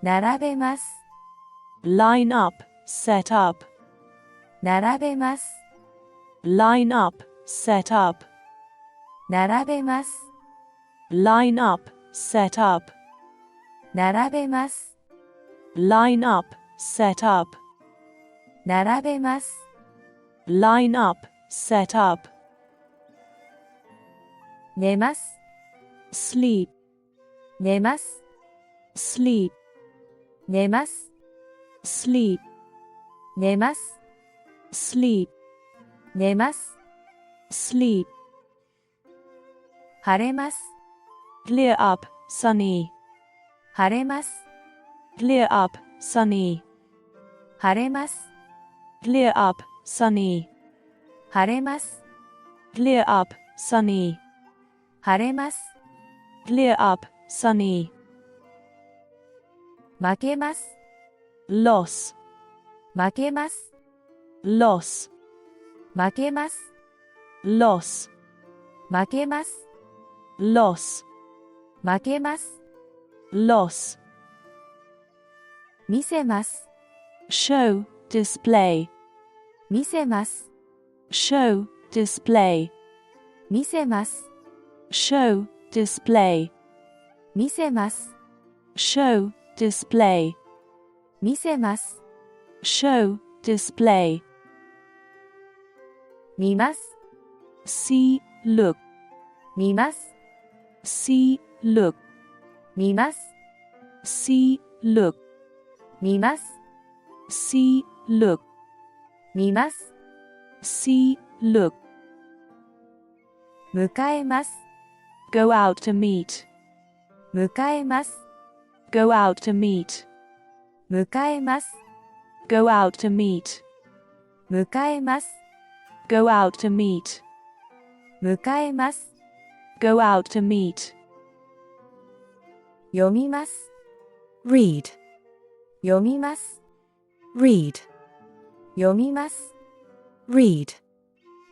並べます。line up, set up, 並べます。line up, set up, 並べます。line up, set up, 並べます。line up, set up, 並べます。line up, set up, 寝ます。sleep, 寝ます。sleep, 寝ます。sleep, 寝ます。sleep, 寝ます。sleep, 晴れます。clear up, sunny, 晴れます。clear up, sunny, 晴れます。clear up, sunny, 晴れます。clear up, sunny, 晴れます。clear up, sunny, 負けます。loss, 負けます。loss, 負けます。loss, 負けます。 loss, 負けます。 loss, 見せます。 show, display, 見せます。 show, display, 見せます。 show, display, 見せます。 show, display, 見せます。 show, display, 見ます。 see, look, 見ます。 see, look, 見ます。 see, look, 見ます。 see, look, 見ます。 see, look, 迎えます。 go out to meet, 迎えます。 go out to meet, 迎えます。 go out to meet, 迎えます。 go out to meet, 迎えます。 go out to meet, 読みます。 read, 読みます。 read, 読みます。 read,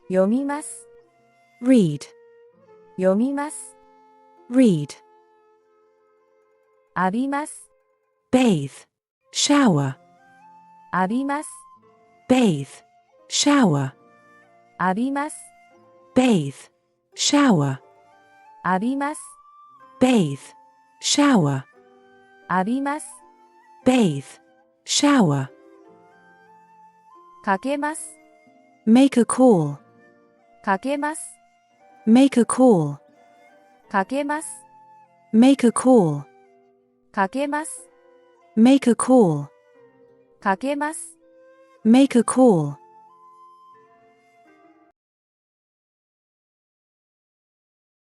読みます。 read, 読みます。 read, 浴びます。 bathe, shower, 浴びます。 bathe, shower, 浴びます。 bathe, shower, 浴びます。 bathe, shower, 浴びます。 bathe, shower, かけます。 make a call, かけます。 make a call, かけます。 make a call, かけます。 make a call, かけます。 make a call.